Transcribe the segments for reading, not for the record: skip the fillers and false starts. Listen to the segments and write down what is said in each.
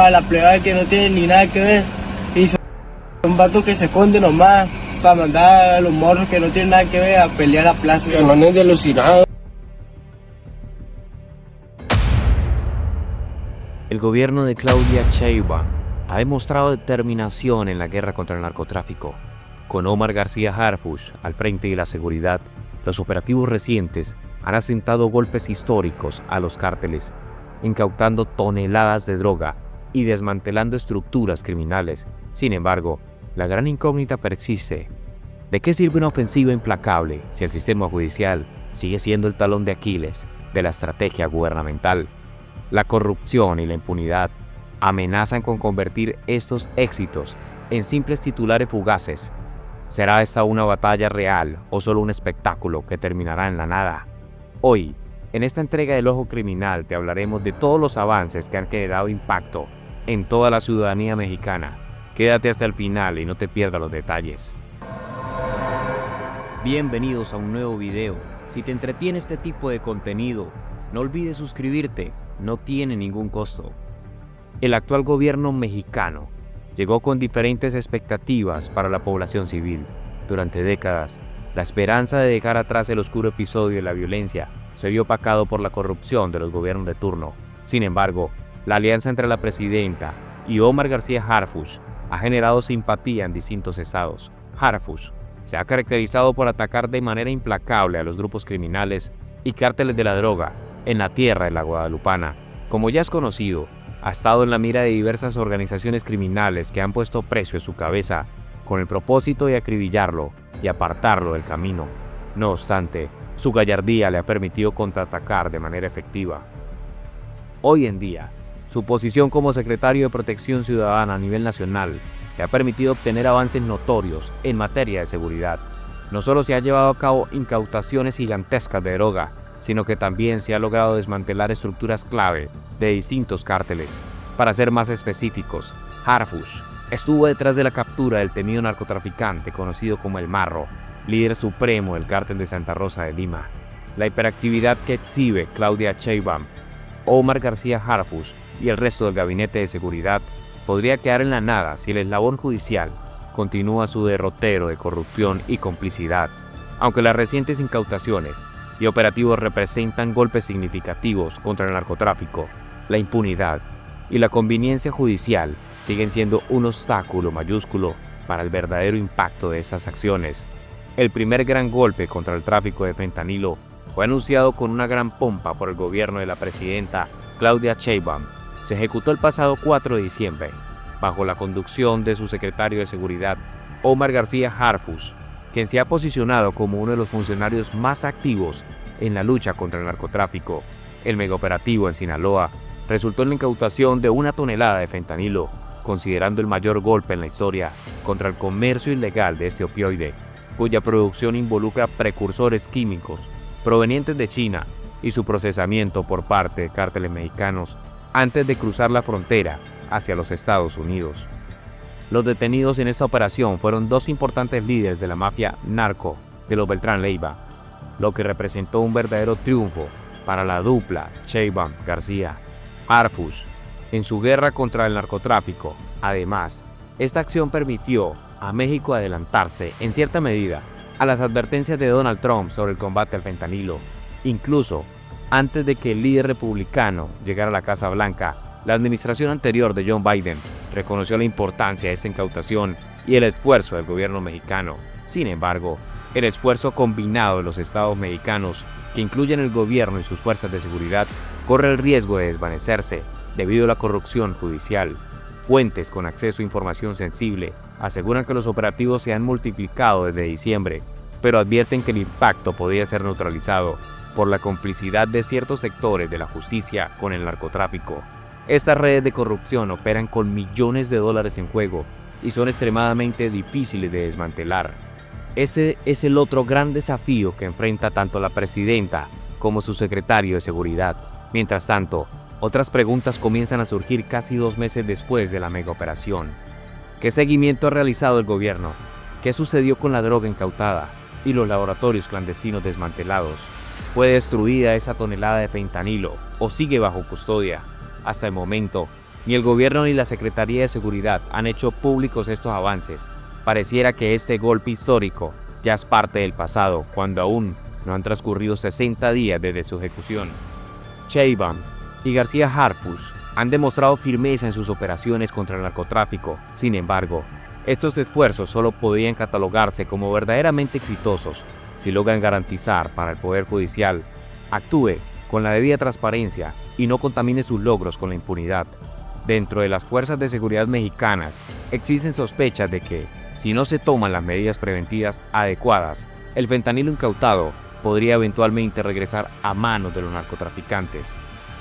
la plebada que no tiene ni nada que ver y son vatos que se esconden nomás para mandar a los morros que no tienen nada que ver a pelear a la plaza. Que manden de alucinados. El gobierno de Claudia Sheinbaum ha demostrado determinación en la guerra contra el narcotráfico. Con Omar García Harfuch al frente de la seguridad, los operativos recientes han asentado golpes históricos a los cárteles, incautando toneladas de droga y desmantelando estructuras criminales. Sin embargo, la gran incógnita persiste. ¿De qué sirve una ofensiva implacable si el sistema judicial sigue siendo el talón de Aquiles de la estrategia gubernamental? La corrupción y la impunidad amenazan con convertir estos éxitos en simples titulares fugaces. ¿Será esta una batalla real o solo un espectáculo que terminará en la nada? Hoy, en esta entrega del Ojo Criminal, te hablaremos de todos los avances que han generado impacto en toda la ciudadanía mexicana. Quédate hasta el final y no te pierdas los detalles. Bienvenidos a un nuevo video. Si te entretiene este tipo de contenido, no olvides suscribirte, no tiene ningún costo. El actual gobierno mexicano llegó con diferentes expectativas para la población civil. Durante décadas, la esperanza de dejar atrás el oscuro episodio de la violencia se vio opacado por la corrupción de los gobiernos de turno. Sin embargo, la alianza entre la presidenta y Omar García Harfuch ha generado simpatía en distintos estados. Harfuch se ha caracterizado por atacar de manera implacable a los grupos criminales y cárteles de la droga en la tierra de la Guadalupana. Como ya es conocido, ha estado en la mira de diversas organizaciones criminales que han puesto precio a su cabeza con el propósito de acribillarlo y apartarlo del camino. No obstante, su gallardía le ha permitido contraatacar de manera efectiva. Hoy en día, su posición como secretario de Protección Ciudadana a nivel nacional le ha permitido obtener avances notorios en materia de seguridad. No solo se han llevado a cabo incautaciones gigantescas de droga, sino que también se ha logrado desmantelar estructuras clave de distintos cárteles. Para ser más específicos, Harfuch estuvo detrás de la captura del temido narcotraficante conocido como El Marro, líder supremo del cártel de Santa Rosa de Lima. La hiperactividad que exhibe Claudia Sheinbaum, Omar García Harfuch y el resto del gabinete de seguridad podría quedar en la nada si el eslabón judicial continúa su derrotero de corrupción y complicidad. Aunque las recientes incautaciones y operativos representan golpes significativos contra el narcotráfico, la impunidad y la conveniencia judicial siguen siendo un obstáculo mayúsculo para el verdadero impacto de estas acciones. El primer gran golpe contra el tráfico de fentanilo fue anunciado con una gran pompa por el gobierno de la presidenta Claudia Sheinbaum. Se ejecutó el pasado 4 de diciembre, bajo la conducción de su secretario de Seguridad, Omar García Harfuch, quien se ha posicionado como uno de los funcionarios más activos en la lucha contra el narcotráfico. El megaoperativo en Sinaloa resultó en la incautación de 1 tonelada de fentanilo, considerando el mayor golpe en la historia contra el comercio ilegal de este opioide, cuya producción involucra precursores químicos provenientes de China y su procesamiento por parte de cárteles mexicanos antes de cruzar la frontera hacia los Estados Unidos. Los detenidos en esta operación fueron 2 importantes líderes de la mafia narco de los Beltrán Leiva, lo que representó un verdadero triunfo para la dupla Sheinbaum-García Harfuch en su guerra contra el narcotráfico. Además, esta acción permitió a México adelantarse en cierta medida a las advertencias de Donald Trump sobre el combate al fentanilo. Incluso antes de que el líder republicano llegara a la Casa Blanca, la administración anterior de John Biden reconoció la importancia de esta incautación y el esfuerzo del gobierno mexicano. Sin embargo, el esfuerzo combinado de los estados mexicanos, que incluyen el gobierno y sus fuerzas de seguridad, corre el riesgo de desvanecerse debido a la corrupción judicial. Fuentes con acceso a información sensible aseguran que los operativos se han multiplicado desde diciembre, pero advierten que el impacto podría ser neutralizado por la complicidad de ciertos sectores de la justicia con el narcotráfico. Estas redes de corrupción operan con millones de dólares en juego y son extremadamente difíciles de desmantelar. Este es el otro gran desafío que enfrenta tanto la presidenta como su secretario de Seguridad. Mientras tanto, otras preguntas comienzan a surgir casi 2 meses después de la megaoperación. ¿Qué seguimiento ha realizado el gobierno? ¿Qué sucedió con la droga incautada? y los laboratorios clandestinos desmantelados. ¿Fue destruida esa tonelada de fentanilo o sigue bajo custodia? Hasta el momento, ni el gobierno ni la Secretaría de Seguridad han hecho públicos estos avances. Pareciera que este golpe histórico ya es parte del pasado, cuando aún no han transcurrido 60 días desde su ejecución. Sheinbaum y García Harfuch han demostrado firmeza en sus operaciones contra el narcotráfico. Sin embargo, estos esfuerzos solo podrían catalogarse como verdaderamente exitosos si logran garantizar para el Poder Judicial actúe con la debida transparencia y no contamine sus logros con la impunidad. Dentro de las fuerzas de seguridad mexicanas existen sospechas de que, si no se toman las medidas preventivas adecuadas, el fentanilo incautado podría eventualmente regresar a manos de los narcotraficantes.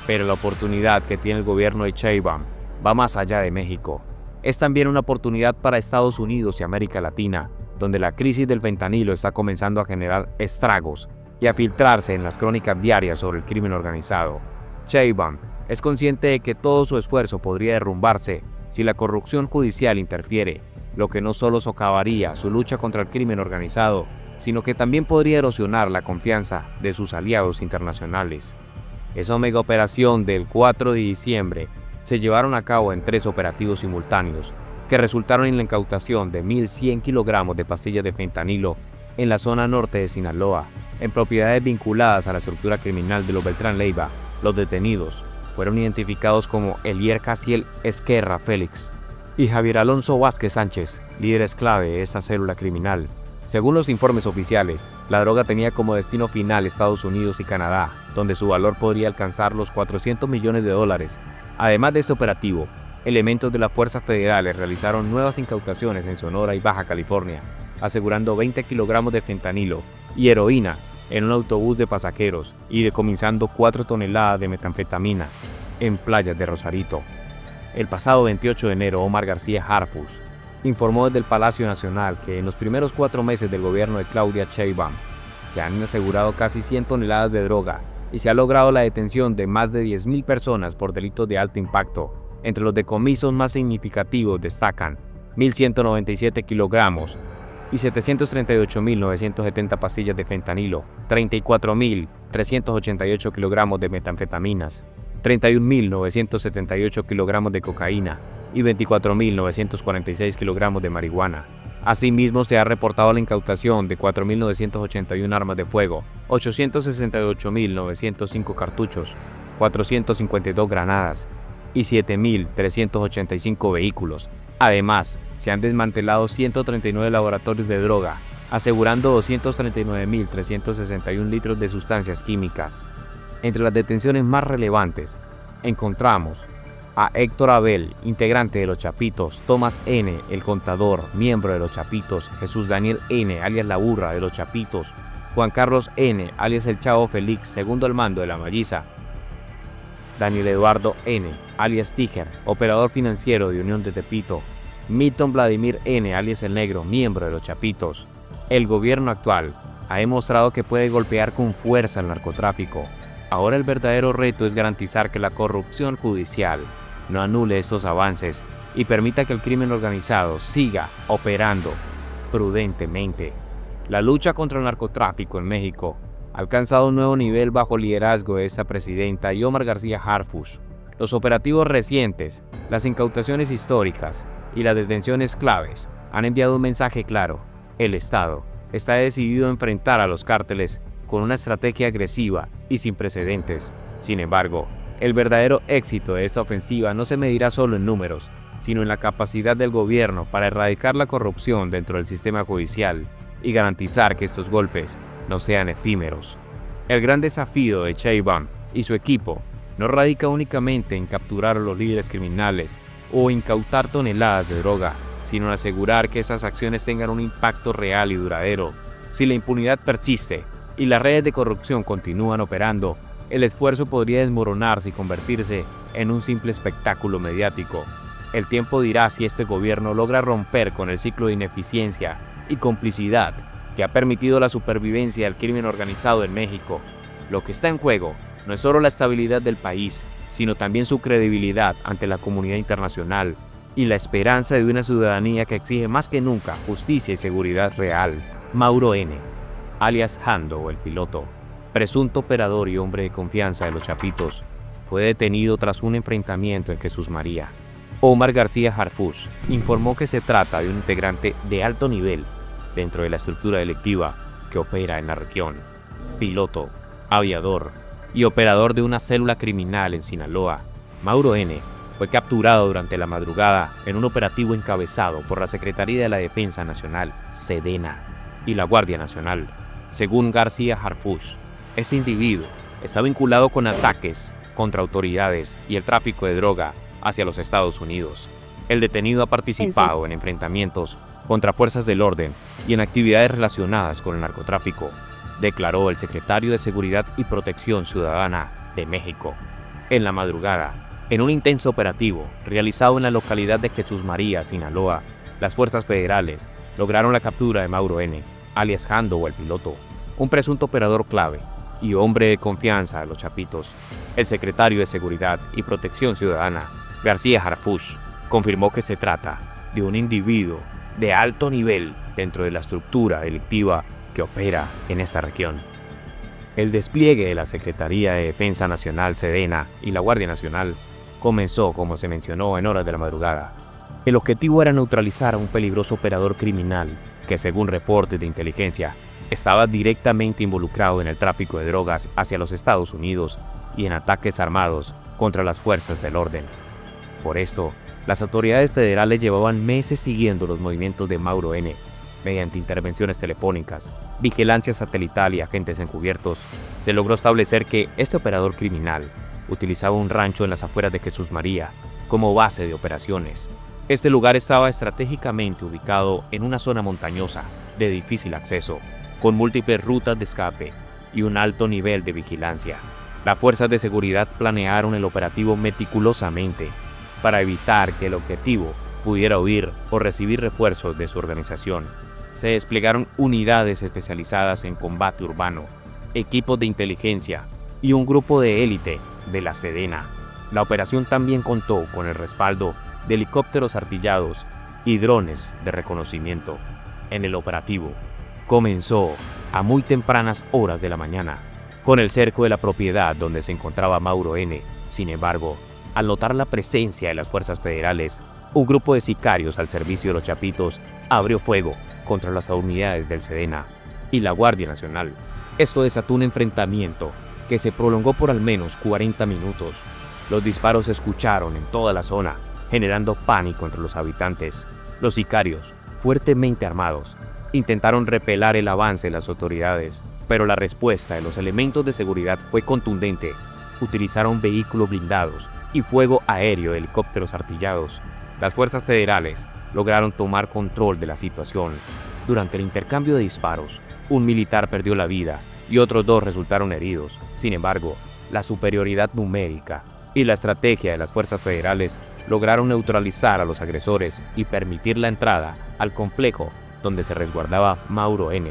Pero la oportunidad que tiene el gobierno de Sheinbaum va más allá de México. Es también una oportunidad para Estados Unidos y América Latina, donde la crisis del fentanilo está comenzando a generar estragos y a filtrarse en las crónicas diarias sobre el crimen organizado. Sheinbaum es consciente de que todo su esfuerzo podría derrumbarse si la corrupción judicial interfiere, lo que no solo socavaría su lucha contra el crimen organizado, sino que también podría erosionar la confianza de sus aliados internacionales. Esa mega operación del 4 de diciembre se llevaron a cabo en 3 operativos simultáneos, que resultaron en la incautación de 1.100 kilogramos de pastillas de fentanilo en la zona norte de Sinaloa, en propiedades vinculadas a la estructura criminal de los Beltrán Leiva. Los detenidos fueron identificados como Elier Casiel Esquerra Félix y Javier Alonso Vázquez Sánchez, líderes clave de esta célula criminal. Según los informes oficiales, la droga tenía como destino final Estados Unidos y Canadá, donde su valor podría alcanzar los $400 millones. Además de este operativo, elementos de las fuerzas federales realizaron nuevas incautaciones en Sonora y Baja California, asegurando 20 kilogramos de fentanilo y heroína en un autobús de pasajeros y decomisando 4 toneladas de metanfetamina en playas de Rosarito. El pasado 28 de enero, Omar García Harfuch informó desde el Palacio Nacional que en los primeros 4 meses del gobierno de Claudia Sheinbaum se han asegurado casi 100 toneladas de droga y se ha logrado la detención de más de 10.000 personas por delitos de alto impacto. Entre los decomisos más significativos destacan 1.197 kilogramos y 738.970 pastillas de fentanilo, 34.388 kilogramos de metanfetaminas, 31.978 kilogramos de cocaína y 24.946 kilogramos de marihuana. Asimismo, se ha reportado la incautación de 4.981 armas de fuego, 868.905 cartuchos, 452 granadas y 7.385 vehículos. Además, se han desmantelado 139 laboratorios de droga, asegurando 239.361 litros de sustancias químicas. Entre las detenciones más relevantes, encontramos a Héctor Abel, integrante de Los Chapitos, Tomás N., el contador, miembro de Los Chapitos, Jesús Daniel N., alias La Burra, de Los Chapitos, Juan Carlos N., alias El Chavo Félix, segundo al mando de La Malliza, Daniel Eduardo N., alias Tiger, operador financiero de Unión de Tepito, Milton Vladimir N., alias El Negro, miembro de Los Chapitos. El gobierno actual ha demostrado que puede golpear con fuerza al narcotráfico. Ahora el verdadero reto es garantizar que la corrupción judicial no anule estos avances y permita que el crimen organizado siga operando prudentemente. La lucha contra el narcotráfico en México ha alcanzado un nuevo nivel bajo el liderazgo de esta presidenta y Omar García Harfuch. Los operativos recientes, las incautaciones históricas y las detenciones claves han enviado un mensaje claro. El Estado está decidido a enfrentar a los cárteles con una estrategia agresiva y sin precedentes. Sin embargo, el verdadero éxito de esta ofensiva no se medirá solo en números, sino en la capacidad del gobierno para erradicar la corrupción dentro del sistema judicial y garantizar que estos golpes no sean efímeros. El gran desafío de Sheinbaum y su equipo no radica únicamente en capturar a los líderes criminales o incautar toneladas de droga, sino en asegurar que esas acciones tengan un impacto real y duradero. Si la impunidad persiste y las redes de corrupción continúan operando, el esfuerzo podría desmoronarse y convertirse en un simple espectáculo mediático. El tiempo dirá si este gobierno logra romper con el ciclo de ineficiencia y complicidad que ha permitido la supervivencia del crimen organizado en México. Lo que está en juego no es solo la estabilidad del país, sino también su credibilidad ante la comunidad internacional y la esperanza de una ciudadanía que exige más que nunca justicia y seguridad real. Mauro N., alias Jando, el piloto, presunto operador y hombre de confianza de los Chapitos, fue detenido tras un enfrentamiento en Jesús María. Omar García Harfuch informó que se trata de un integrante de alto nivel dentro de la estructura delictiva que opera en la región. Piloto, aviador y operador de una célula criminal en Sinaloa, Mauro N. fue capturado durante la madrugada en un operativo encabezado por la Secretaría de la Defensa Nacional, SEDENA, y la Guardia Nacional. Según García Harfuch, este individuo está vinculado con ataques contra autoridades y el tráfico de droga hacia los Estados Unidos. El detenido ha participado en enfrentamientos contra fuerzas del orden y en actividades relacionadas con el narcotráfico, declaró el secretario de Seguridad y Protección Ciudadana de México. En la madrugada, en un intenso operativo realizado en la localidad de Jesús María, Sinaloa, las fuerzas federales lograron la captura de Mauro N., alias Jando o el piloto, un presunto operador clave y hombre de confianza de los Chapitos. El secretario de Seguridad y Protección Ciudadana, García Harfuch, confirmó que se trata de un individuo de alto nivel dentro de la estructura delictiva que opera en esta región. El despliegue de la Secretaría de Defensa Nacional, SEDENA, y la Guardia Nacional comenzó, como se mencionó, en horas de la madrugada. El objetivo era neutralizar a un peligroso operador criminal que, según reportes de inteligencia, estaba directamente involucrado en el tráfico de drogas hacia los Estados Unidos y en ataques armados contra las fuerzas del orden. Por esto, las autoridades federales llevaban meses siguiendo los movimientos de Mauro N. Mediante intervenciones telefónicas, vigilancia satelital y agentes encubiertos, se logró establecer que este operador criminal utilizaba un rancho en las afueras de Jesús María como base de operaciones. Este lugar estaba estratégicamente ubicado en una zona montañosa de difícil acceso, con múltiples rutas de escape y un alto nivel de vigilancia. Las fuerzas de seguridad planearon el operativo meticulosamente para evitar que el objetivo pudiera huir o recibir refuerzos de su organización. Se desplegaron unidades especializadas en combate urbano, equipos de inteligencia y un grupo de élite de la SEDENA. La operación también contó con el respaldo de helicópteros artillados y drones de reconocimiento. En el operativo comenzó a muy tempranas horas de la mañana, con el cerco de la propiedad donde se encontraba Mauro N. Sin embargo, al notar la presencia de las fuerzas federales, un grupo de sicarios al servicio de los Chapitos abrió fuego contra las unidades del SEDENA y la Guardia Nacional. Esto desató un enfrentamiento que se prolongó por al menos 40 minutos. Los disparos se escucharon en toda la zona, generando pánico entre los habitantes. Los sicarios, fuertemente armados, intentaron repeler el avance de las autoridades, pero la respuesta de los elementos de seguridad fue contundente. Utilizaron vehículos blindados y fuego aéreo de helicópteros artillados. Las fuerzas federales lograron tomar control de la situación. Durante el intercambio de disparos, un militar perdió la vida y otros 2 resultaron heridos. Sin embargo, la superioridad numérica y la estrategia de las fuerzas federales lograron neutralizar a los agresores y permitir la entrada al complejo donde se resguardaba Mauro N.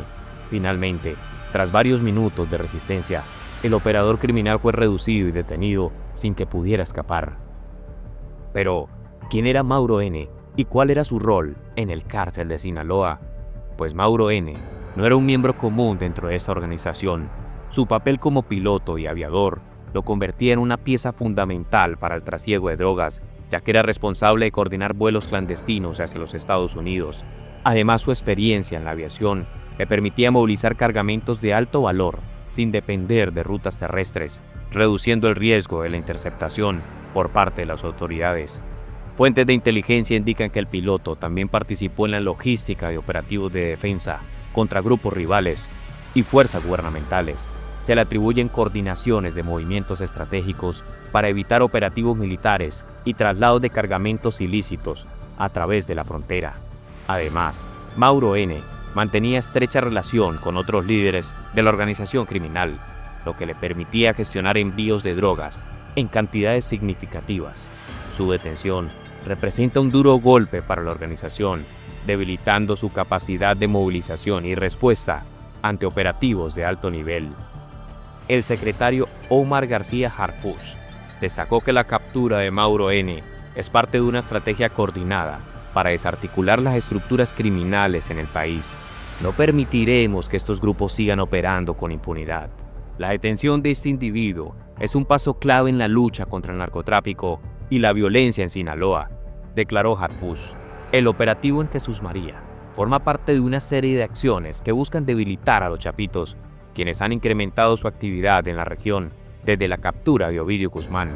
Finalmente, tras varios minutos de resistencia, el operador criminal fue reducido y detenido sin que pudiera escapar. Pero, ¿quién era Mauro N. y cuál era su rol en el cártel de Sinaloa? Pues Mauro N. no era un miembro común dentro de esta organización. Su papel como piloto y aviador lo convertía en una pieza fundamental para el trasiego de drogas, ya que era responsable de coordinar vuelos clandestinos hacia los Estados Unidos. Además, su experiencia en la aviación le permitía movilizar cargamentos de alto valor sin depender de rutas terrestres, reduciendo el riesgo de la interceptación por parte de las autoridades. Fuentes de inteligencia indican que el piloto también participó en la logística de operativos de defensa contra grupos rivales y fuerzas gubernamentales. Se le atribuyen coordinaciones de movimientos estratégicos para evitar operativos militares y traslados de cargamentos ilícitos a través de la frontera. Además, Mauro N. mantenía estrecha relación con otros líderes de la organización criminal, lo que le permitía gestionar envíos de drogas en cantidades significativas. Su detención representa un duro golpe para la organización, debilitando su capacidad de movilización y respuesta ante operativos de alto nivel. El secretario Omar García Harfuch destacó que la captura de Mauro N. es parte de una estrategia coordinada para desarticular las estructuras criminales en el país. No permitiremos que estos grupos sigan operando con impunidad. La detención de este individuo es un paso clave en la lucha contra el narcotráfico y la violencia en Sinaloa, declaró Harfush. El operativo en Jesús María forma parte de una serie de acciones que buscan debilitar a los chapitos, quienes han incrementado su actividad en la región desde la captura de Ovidio Guzmán.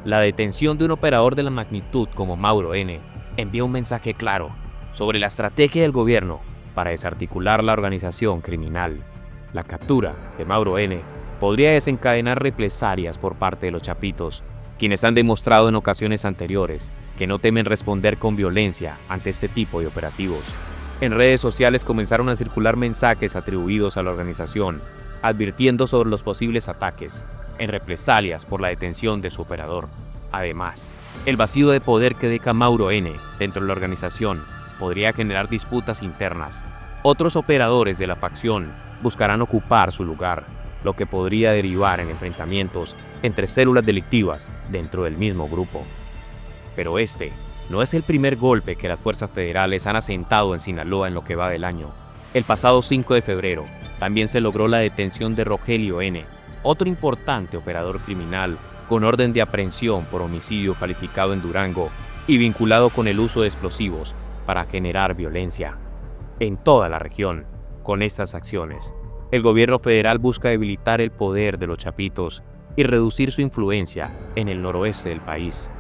La detención de un operador de la magnitud como Mauro N. envía un mensaje claro sobre la estrategia del gobierno para desarticular la organización criminal. La captura de Mauro N. podría desencadenar represalias por parte de los chapitos, quienes han demostrado en ocasiones anteriores que no temen responder con violencia ante este tipo de operativos. En redes sociales comenzaron a circular mensajes atribuidos a la organización, advirtiendo sobre los posibles ataques, en represalias por la detención de su operador. Además, el vacío de poder que deja Mauro N. dentro de la organización podría generar disputas internas. Otros operadores de la facción buscarán ocupar su lugar, lo que podría derivar en enfrentamientos entre células delictivas dentro del mismo grupo. Pero este no es el primer golpe que las fuerzas federales han asentado en Sinaloa en lo que va del año. El pasado 5 de febrero también se logró la detención de Rogelio N., otro importante operador criminal con orden de aprehensión por homicidio calificado en Durango y vinculado con el uso de explosivos para generar violencia en toda la región. Con estas acciones, el gobierno federal busca debilitar el poder de los chapitos y reducir su influencia en el noroeste del país.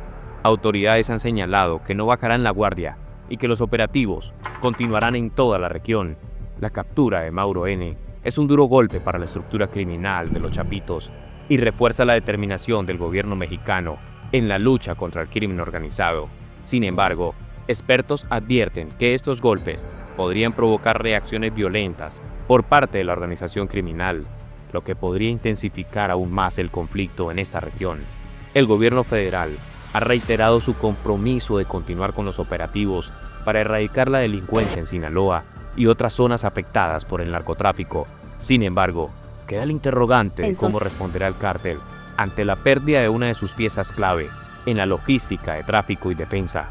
Autoridades han señalado que no bajarán la guardia y que los operativos continuarán en toda la región. La captura de Mauro N. es un duro golpe para la estructura criminal de los chapitos y refuerza la determinación del gobierno mexicano en la lucha contra el crimen organizado. Sin embargo, expertos advierten que estos golpes podrían provocar reacciones violentas por parte de la organización criminal, lo que podría intensificar aún más el conflicto en esta región. El gobierno federal ha reiterado su compromiso de continuar con los operativos para erradicar la delincuencia en Sinaloa y otras zonas afectadas por el narcotráfico. Sin embargo, queda el interrogante de cómo responderá el cártel ante la pérdida de una de sus piezas clave en la logística de tráfico y defensa.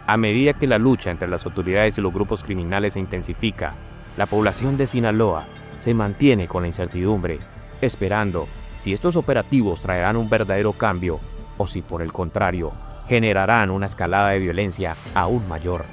A medida que la lucha entre las autoridades y los grupos criminales se intensifica, la población de Sinaloa se mantiene con la incertidumbre, esperando si estos operativos traerán un verdadero cambio o si por el contrario generarán una escalada de violencia aún mayor.